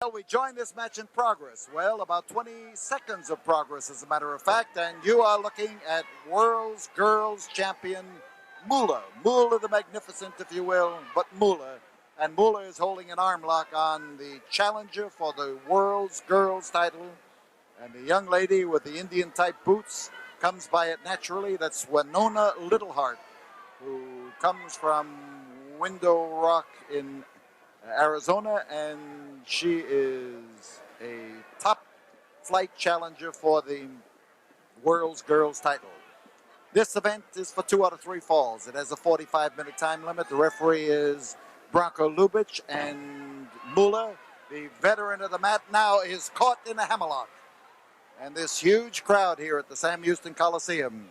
Well, we join this match in progress. Well, about 20 seconds of progress, as a matter of fact, and you are looking at World's Girls Champion Moolah. Moolah the Magnificent, if you will, but Moolah. And Moolah is holding an arm lock on the challenger for the World's Girls title. And the young lady with the Indian type boots comes by it naturally. That's Winona Littleheart, who comes from Window Rock in Arizona, and she is a top flight challenger for the World's Girls title. This event is for 2 out of 3 falls. It has a 45-minute time limit. The referee is Branko Lubitsch, and Moolah, the veteran of the mat, now is caught in a hammerlock. And this huge crowd here at the Sam Houston Coliseum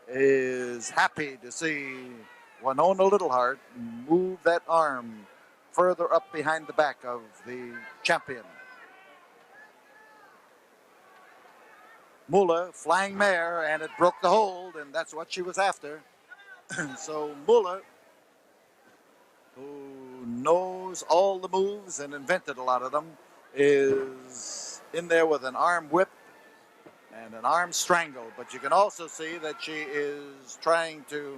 is happy to see Winona Littleheart move that arm further up behind the back of the champion. Moolah, flying mare, and it broke the hold, and that's what she was after. So Moolah, who knows all the moves and invented a lot of them, is in there with an arm whip and an arm strangle. But you can also see that she is trying to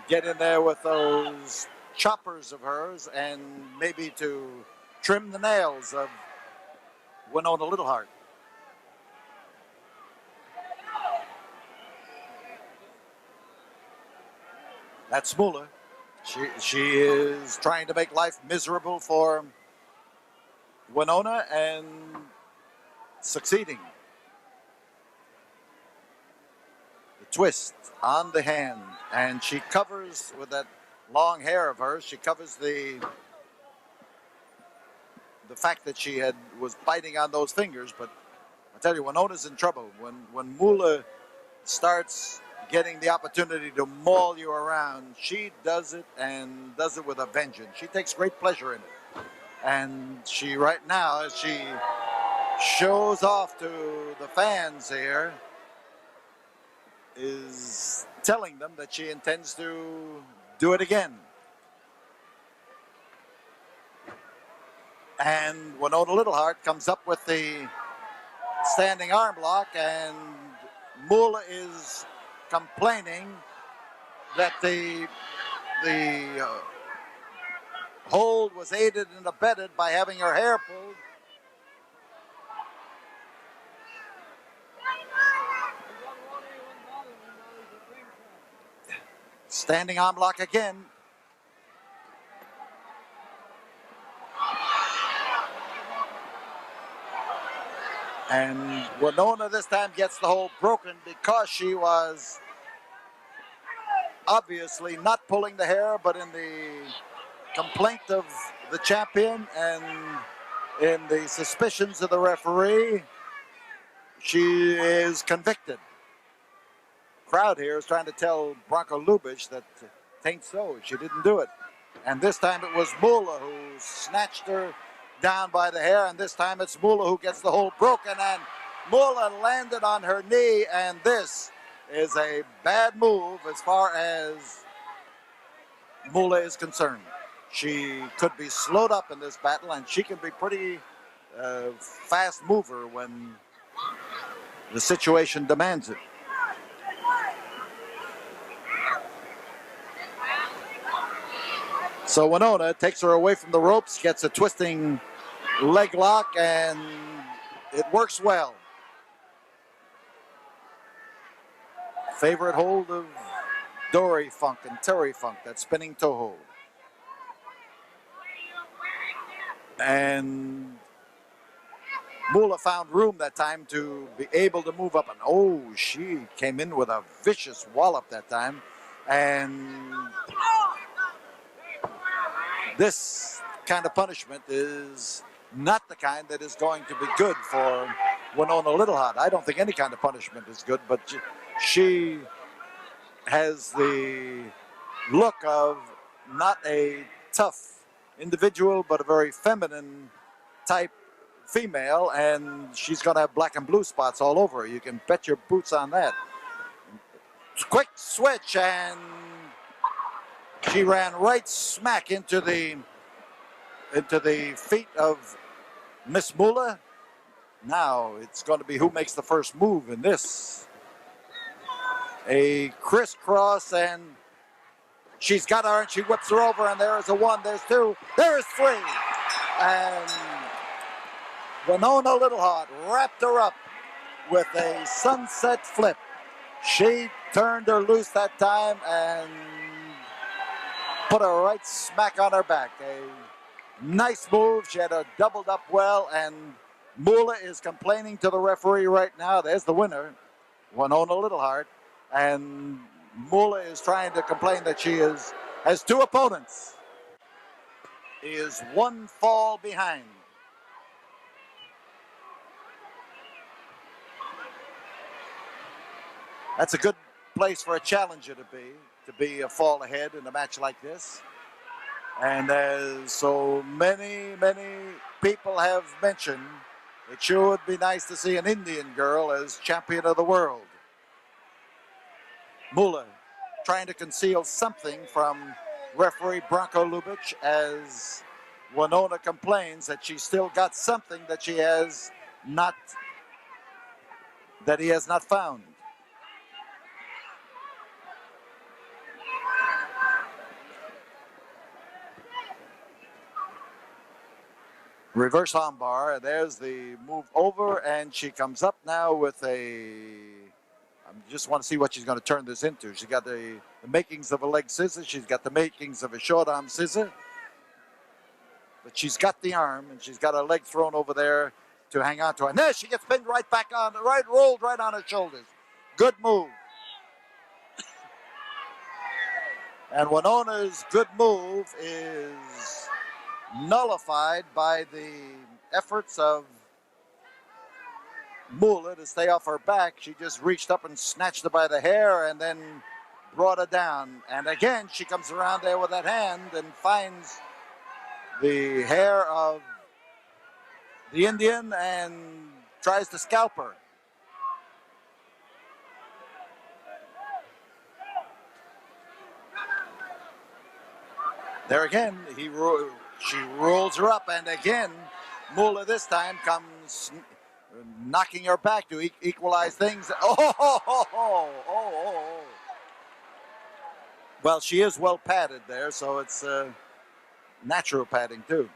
get in there with those choppers of hers and maybe to trim the nails of Winona Littleheart. That's Moolah. She is trying to make life miserable for Winona and succeeding. The twist on the hand, and she covers with that long hair of hers. She covers the fact that she was biting on those fingers. But I tell you, Winona's in trouble when Moolah starts getting the opportunity to maul you around. She does it, and does it with a vengeance. She takes great pleasure in it, and she right now, as she shows off to the fans here, is telling them that she intends to do it again. And Winona Littleheart comes up with the standing arm lock, and Moolah is complaining that the hold was aided and abetted by having her hair pulled. Standing arm lock again. And Winona this time gets the hold broken because she was obviously not pulling the hair, but in the complaint of the champion and in the suspicions of the referee, she is convicted. The crowd here is trying to tell Branko Lubitsch that it ain't so. She didn't do it. And this time it was Moolah who snatched her down by the hair, and this time it's Moolah who gets the hold broken, and Moolah landed on her knee, and this is a bad move as far as Moolah is concerned. She could be slowed up in this battle, and she can be pretty fast mover when the situation demands it. So Winona takes her away from the ropes, gets a twisting leg lock, and it works well. Favorite hold of Dory Funk and Terry Funk, that spinning toe hold. And Moolah found room that time to be able to move up. And oh, she came in with a vicious wallop that time. And this kind of punishment is not the kind that is going to be good for Winona Littleheart. I don't think any kind of punishment is good, but she has the look of not a tough individual, but a very feminine type female, and she's going to have black and blue spots all over her. You can bet your boots on that. Quick switch, and she ran right smack into the into the feet of Miss Moolah. Now it's going to be who makes the first move in this. A crisscross, and she's got her, and she whips her over, and there is a one, there's two, there is three. And Winona Littleheart wrapped her up with a sunset flip. She turned her loose that time and put her right smack on her back. A nice move. She had her doubled up well, and Moolah is complaining to the referee right now. There's the winner, Winona Littleheart. And Moolah is trying to complain that she has two opponents. He is one fall behind. That's a good place for a challenger to be a fall ahead in a match like this. And as so many people have mentioned, it sure would be nice to see an Indian girl as champion of the world. Moolah trying to conceal something from referee Branko Lubic as Winona complains that she's still got something that he has not found. Reverse armbar. There's the move over, and she comes up now with I just want to see what she's going to turn this into. She's got the makings of a leg scissor. She's got the makings of a short arm scissor. But she's got the arm, and she's got her leg thrown over there to hang on to her. And there she gets pinned right back on, rolled right on her shoulders. Good move. And Winona's good move is nullified by the efforts of Moolah to stay off her back. She just reached up and snatched her by the hair and then brought her down. And again, she comes around there with that hand and finds the hair of the Indian and tries to scalp her. There again, she rolls her up, and again, Moolah this time comes knocking her back to equalize things. Oh. Well, she is well padded there, so it's natural padding too.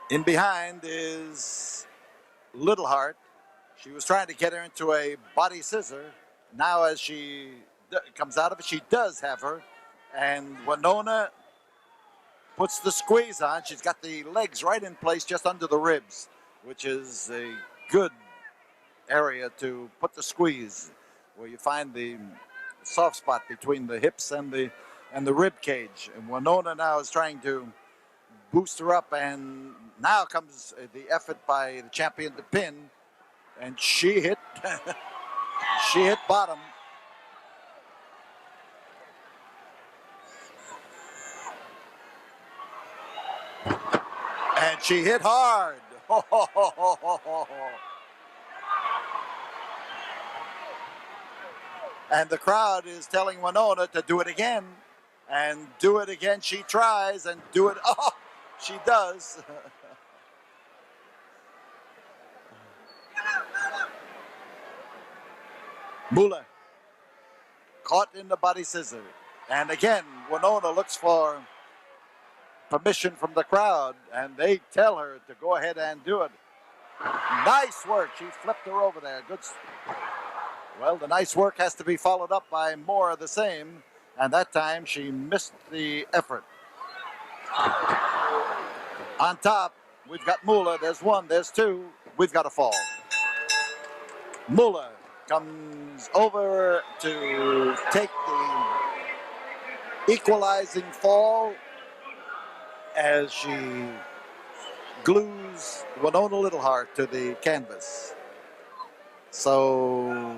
In behind is Littleheart. She was trying to get her into a body scissor. Now as she comes out of it, she does have her. And Winona puts the squeeze on. She's got the legs right in place just under the ribs, which is a good area to put the squeeze, where you find the soft spot between the hips and the rib cage. And Winona now is trying to boost her up, and now comes the effort by the champion to pin, and she hit bottom. And she hit hard. And the crowd is telling Winona to do it again. And do it again. She tries and do it. Oh, she does. Moolah caught in the body scissor. And again, Winona looks for permission from the crowd, and they tell her to go ahead and do it. Nice work. She flipped her over there. Good. Well, the nice work has to be followed up by more of the same, and that time she missed the effort. On top, we've got Moolah. There's one, there's two. We've got a fall. Moolah comes over to take the equalizing fall as she glues Winona Littleheart to the canvas. So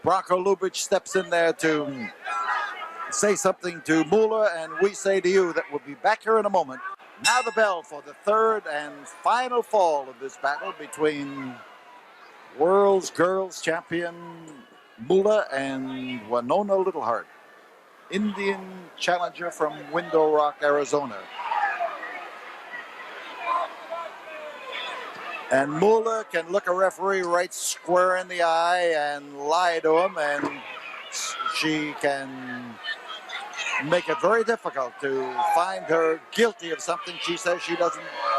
Branko Lubic steps in there to say something to Moolah, and we say to you that we'll be back here in a moment. Now the bell for the third and final fall of this battle between World's Girls Champion Moolah and Winona Littleheart. Indian challenger from Window Rock, Arizona. And Moolah can look a referee right square in the eye and lie to him, and she can make it very difficult to find her guilty of something she says she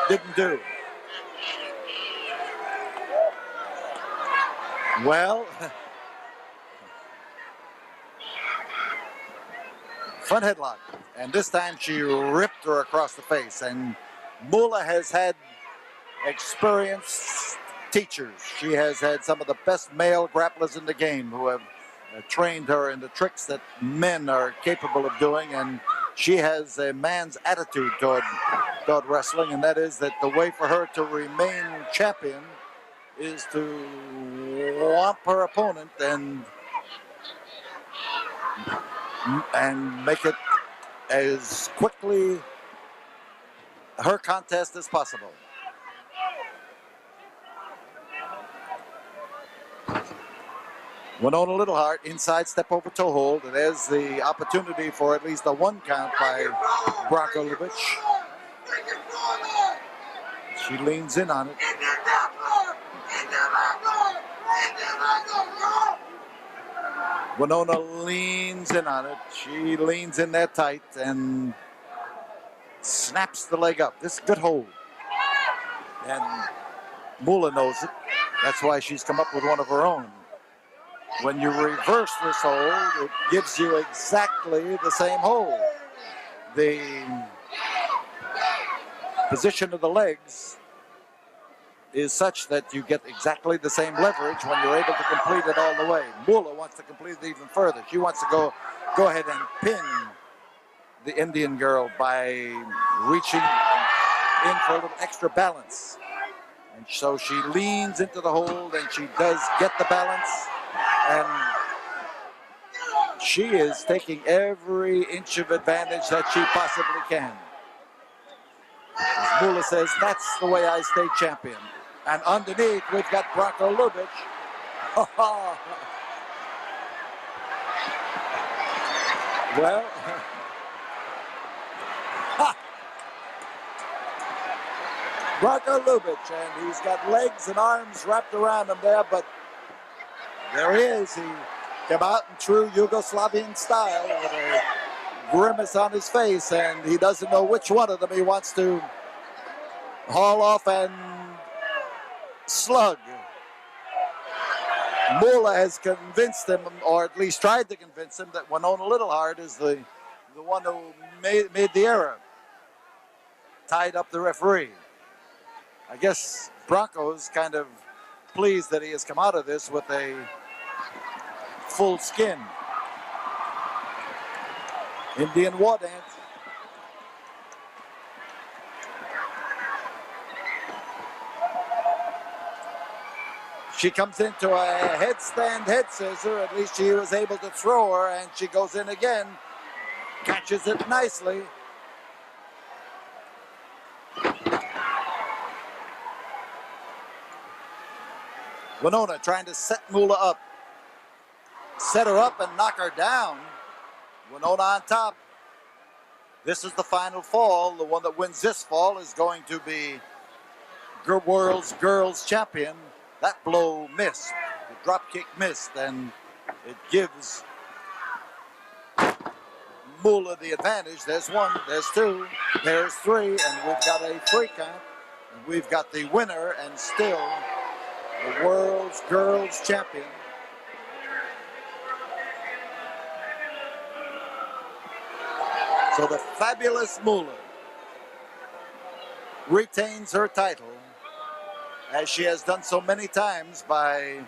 didn't do. Well, front headlock, and this time she ripped her across the face. And Moolah has had experienced teachers. She has had some of the best male grapplers in the game who have trained her in the tricks that men are capable of doing, and she has a man's attitude toward wrestling, and that is that the way for her to remain champion is to whomp her opponent and make it as quickly her contest as possible. Winona Littleheart, inside step over toe hold, and there's the opportunity for at least a 1 count by Bronco Lubitsch. She leans in on it. Winona leans in on it. She leans in there tight and snaps the leg up. This is a good hold. And Moolah knows it. That's why she's come up with one of her own. When you reverse this hold, it gives you exactly the same hold. The position of the legs is such that you get exactly the same leverage when you're able to complete it all the way. Moolah wants to complete it even further. She wants to go ahead and pin the Indian girl by reaching in for a little extra balance. And so she leans into the hold, and she does get the balance. And she is taking every inch of advantage that she possibly can. As Moolah says, that's the way I stay champion. And underneath, we've got Bronco Lubitsch. Well, Bronco Lubitsch, and he's got legs and arms wrapped around him there, but there he is. He came out in true Yugoslavian style with a grimace on his face, and he doesn't know which one of them he wants to haul off and slug. Moolah has convinced him, or at least tried to convince him, that Winona Littleheart is the one who made the error. Tied up the referee. I guess Bronco's kind of pleased that he has come out of this with a full skin. Indian war dance. She comes into a headstand head scissor. At least she was able to throw her, and she goes in again. Catches it nicely. Winona trying to set Moolah up. Set her up and knock her down. Winona on top. This is the final fall. The one that wins this fall is going to be world's girls champion. That blow missed. The drop kick missed, and it gives Moolah the advantage. There's one, there's two, there's three, and we've got a 3 count. And we've got the winner and still the world's girls champion. So the fabulous Moolah retains her title, as she has done so many times, by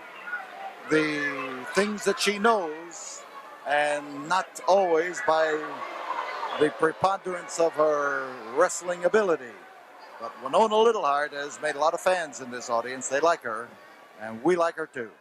the things that she knows and not always by the preponderance of her wrestling ability. But Winona Littleheart has made a lot of fans in this audience. They like her, and we like her too.